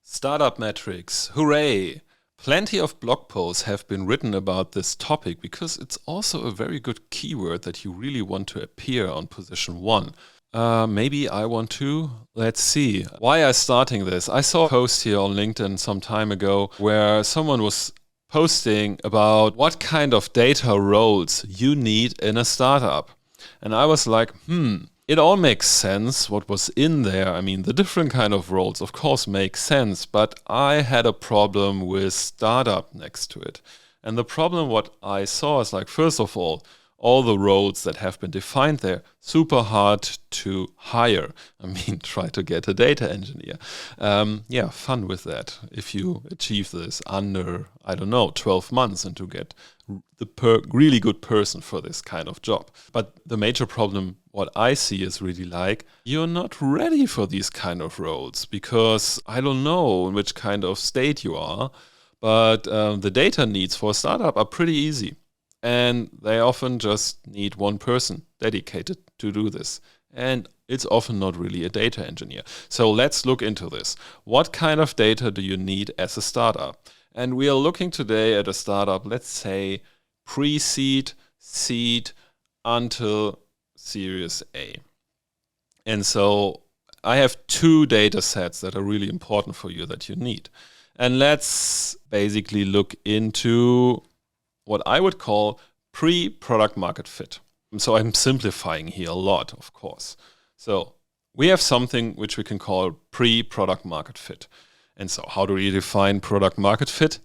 Startup metrics, hooray! Plenty of blog posts have been written about this topic because it's also a very good keyword that you really want to appear on position 1. Maybe I want to. Let's see. Why I'm starting this? I saw a post here on LinkedIn some time ago where someone was posting about what kind of data roles you need in a startup. And I was like, it all makes sense what was in there. I mean, the different kind of roles, of course, make sense, but I had a problem with startup next to it. And the problem what I saw is like, first of all the roles that have been defined there, super hard to hire. I mean, try to get a data engineer. Fun with that. If you achieve this under, 12 months and to get the really good person for this kind of job. But the major problem, what I see is really like, you're not ready for these kind of roles because I don't know in which kind of state you are, but the data needs for a startup are pretty easy. And they often just need one person dedicated to do this. And it's often not really a data engineer. So let's look into this. What kind of data do you need as a startup? And we are looking today at a startup, let's say pre-seed, seed, until Series A. And so I have 2 data sets that are really important for you that you need. And let's basically look into what I would call pre-product market fit. So I'm simplifying here a lot, of course. So we have something which we can call pre-product market fit. And so how do we define product market fit?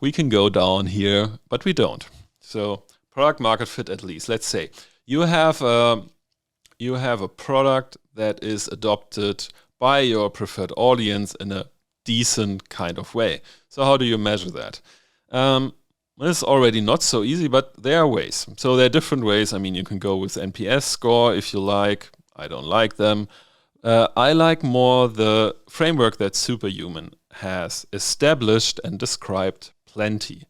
We can go down here, but we don't. So product market fit at least. Let's say you have a product that is adopted by your preferred audience in a decent kind of way. So how do you measure that? It's already not so easy, but there are ways. So there are different ways. I mean, you can go with NPS score if you like. I don't like them. I like more the framework that Superhuman has established and described plenty.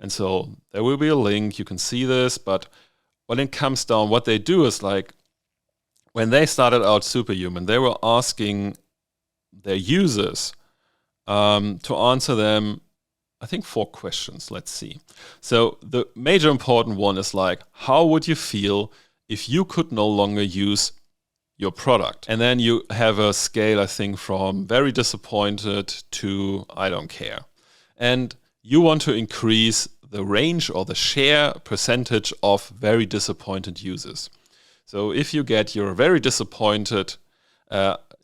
And so there will be a link. You can see this. But when it comes down, what they do is like, when they started out Superhuman, they were asking their users to answer them, I think 4 questions. Let's see. So the major important one is like, how would you feel if you could no longer use your product? And then you have a scale, I think, from very disappointed to I don't care. And you want to increase the range or the share percentage of very disappointed users. So if you get your very disappointed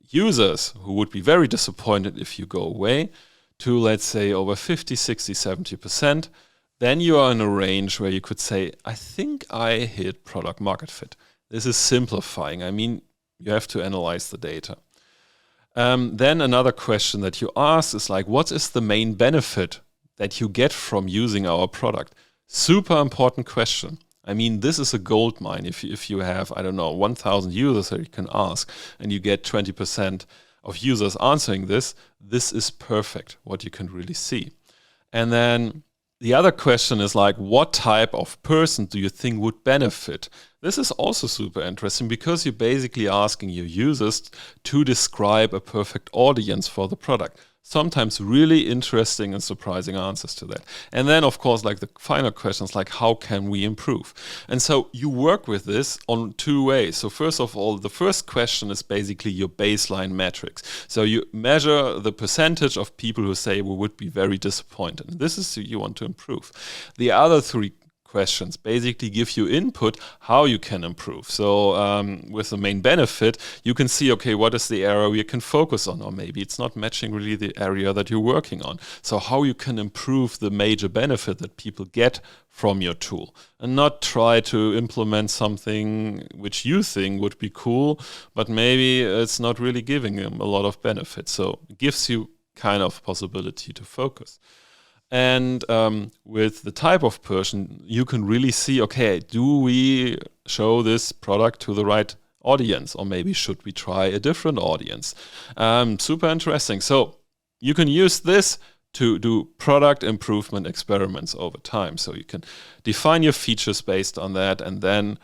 users who would be very disappointed if you go away, to let's say over 50, 60, 70%, then you are in a range where you could say, I think I hit product market fit. This is simplifying. I mean, you have to analyze the data. Then another question that you ask is like, what is the main benefit that you get from using our product? Super important question. I mean, this is a gold mine. If you have, 1,000 users that you can ask and you get 20% of users answering this is perfect, what you can really see. And then the other question is like, what type of person do you think would benefit? This is also super interesting because you're basically asking your users to describe a perfect audience for the product. Sometimes really interesting and surprising answers to that. And then, of course, like the final questions, like how can we improve? And so you work with this on 2 ways. So first of all, the first question is basically your baseline metrics. So you measure the percentage of people who say we would be very disappointed. This is you want to improve. The other 3 questions basically give you input how you can improve. So with the main benefit, you can see, okay, what is the area we can focus on? Or maybe it's not matching really the area that you're working on. So how you can improve the major benefit that people get from your tool and not try to implement something which you think would be cool, but maybe it's not really giving them a lot of benefit. So it gives you kind of possibility to focus. And with the type of person, you can really see, okay, do we show this product to the right audience? Or maybe should we try a different audience? Super interesting. So you can use this to do product improvement experiments over time. So you can define your features based on that and then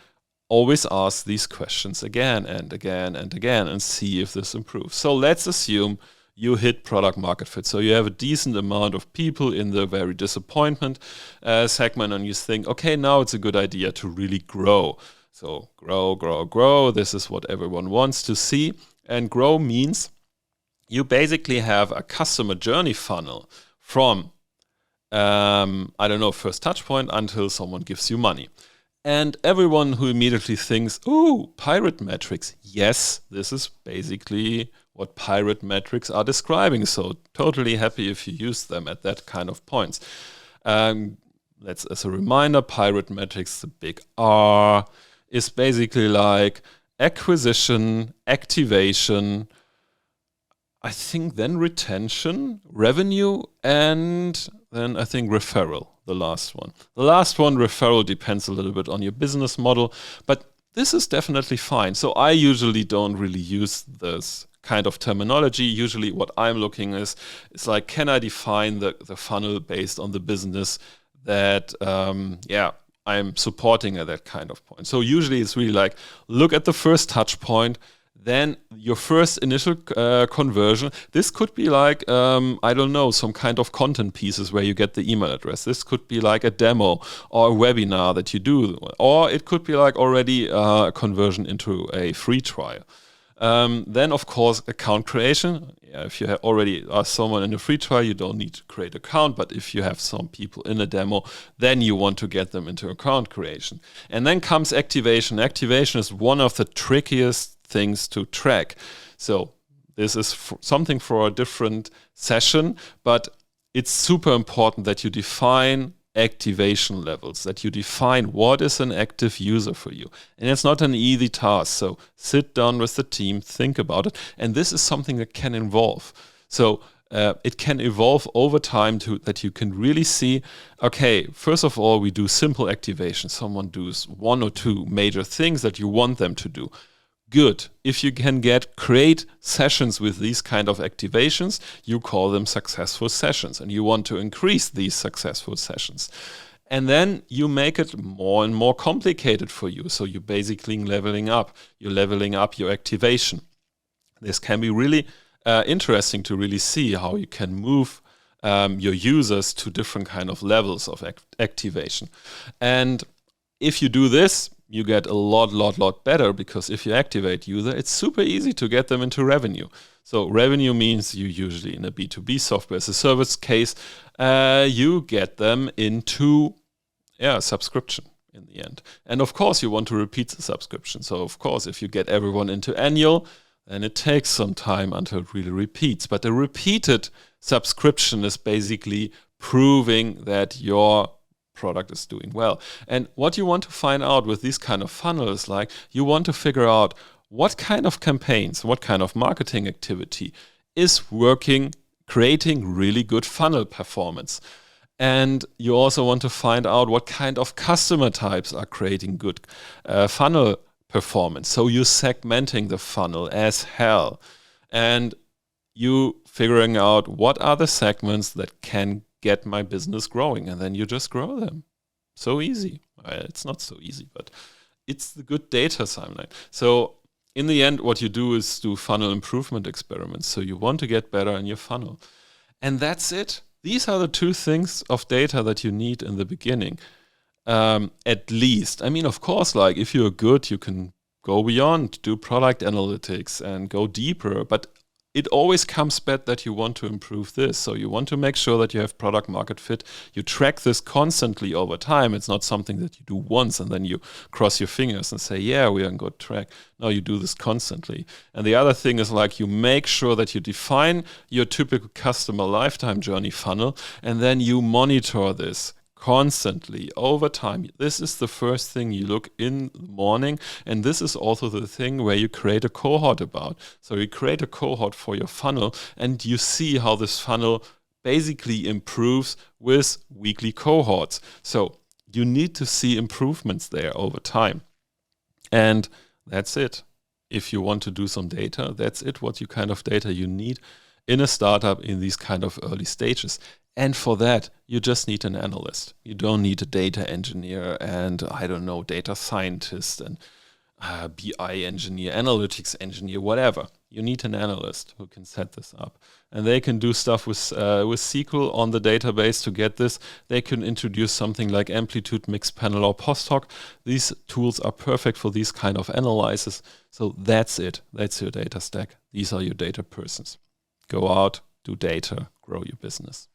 always ask these questions again and again and again and see if this improves. So let's assume you hit product market fit. So you have a decent amount of people in the very disappointment segment, and you think, okay, now it's a good idea to really grow. So grow. This is what everyone wants to see. And grow means you basically have a customer journey funnel from, first touch point until someone gives you money. And everyone who immediately thinks, ooh, pirate metrics. Yes, this is basically what pirate metrics are describing. So totally happy if you use them at that kind of points. As a reminder, pirate metrics, the big R, is basically like acquisition, activation, I think then retention, revenue, and then I think referral, the last one. The last one, referral, depends a little bit on your business model, but this is definitely fine. So I usually don't really use this kind of terminology. Usually what I'm looking is like, can I define the funnel based on the business that, I'm supporting at that kind of point. So usually it's really like, look at the first touch point, then your first initial conversion. This could be like, some kind of content pieces where you get the email address. This could be like a demo or a webinar that you do. Or it could be like already a conversion into a free trial. Then, of course, account creation. If you already are someone in a free trial, you don't need to create an account. But if you have some people in a demo, then you want to get them into account creation. And then comes activation. Activation is one of the trickiest things to track. So this is something for a different session, but it's super important that you define activation levels, that you define what is an active user for you. And it's not an easy task. So sit down with the team, think about it. And this is something that can evolve. So it can evolve over time that you can really see, okay, first of all, we do simple activation. Someone does one or two major things that you want them to do. Good. If you can create sessions with these kind of activations, you call them successful sessions, and you want to increase these successful sessions. And then you make it more and more complicated for you. So you're basically leveling up. You're leveling up your activation. This can be really interesting to really see how you can move your users to different kind of levels of activation. And if you do this, you get a lot better, because if you activate user, it's super easy to get them into revenue. So revenue means you usually in a B2B software as a service case, you get them into subscription in the end. And of course you want to repeat the subscription. So of course, if you get everyone into annual, then it takes some time until it really repeats. But a repeated subscription is basically proving that your product is doing well. And what you want to find out with these kind of funnels, like you want to figure out what kind of campaigns, what kind of marketing activity is working, creating really good funnel performance. And you also want to find out what kind of customer types are creating good funnel performance. So you're segmenting the funnel as hell. And you figuring out what are the segments that can get my business growing, and then you just grow them. So easy. It's not so easy, but it's the good data timeline. So in the end, what you do is do funnel improvement experiments. So you want to get better in your funnel. And that's it. These are the two things of data that you need in the beginning. At least. I mean, of course, like if you're good, you can go beyond, do product analytics and go deeper. But it always comes back that you want to improve this. So you want to make sure that you have product market fit. You track this constantly over time. It's not something that you do once and then you cross your fingers and say, yeah, we are on good track. No, you do this constantly. And the other thing is like you make sure that you define your typical customer lifetime journey funnel, and then you monitor this constantly over time. This is the first thing you look in the morning, and this is also the thing where you create a cohort about. So you create a cohort for your funnel, and you see how this funnel basically improves with weekly cohorts. So you need to see improvements there over time. And that's it. If you want to do some data, that's it, what you kind of data you need in a startup in these kind of early stages. And for that, you just need an analyst. You don't need a data engineer and, data scientist and BI engineer, analytics engineer, whatever. You need an analyst who can set this up. And they can do stuff with SQL on the database to get this. They can introduce something like amplitude, mixed panel, or post hoc. These tools are perfect for these kind of analysis. So that's it. That's your data stack. These are your data persons. Go out, do data, grow your business.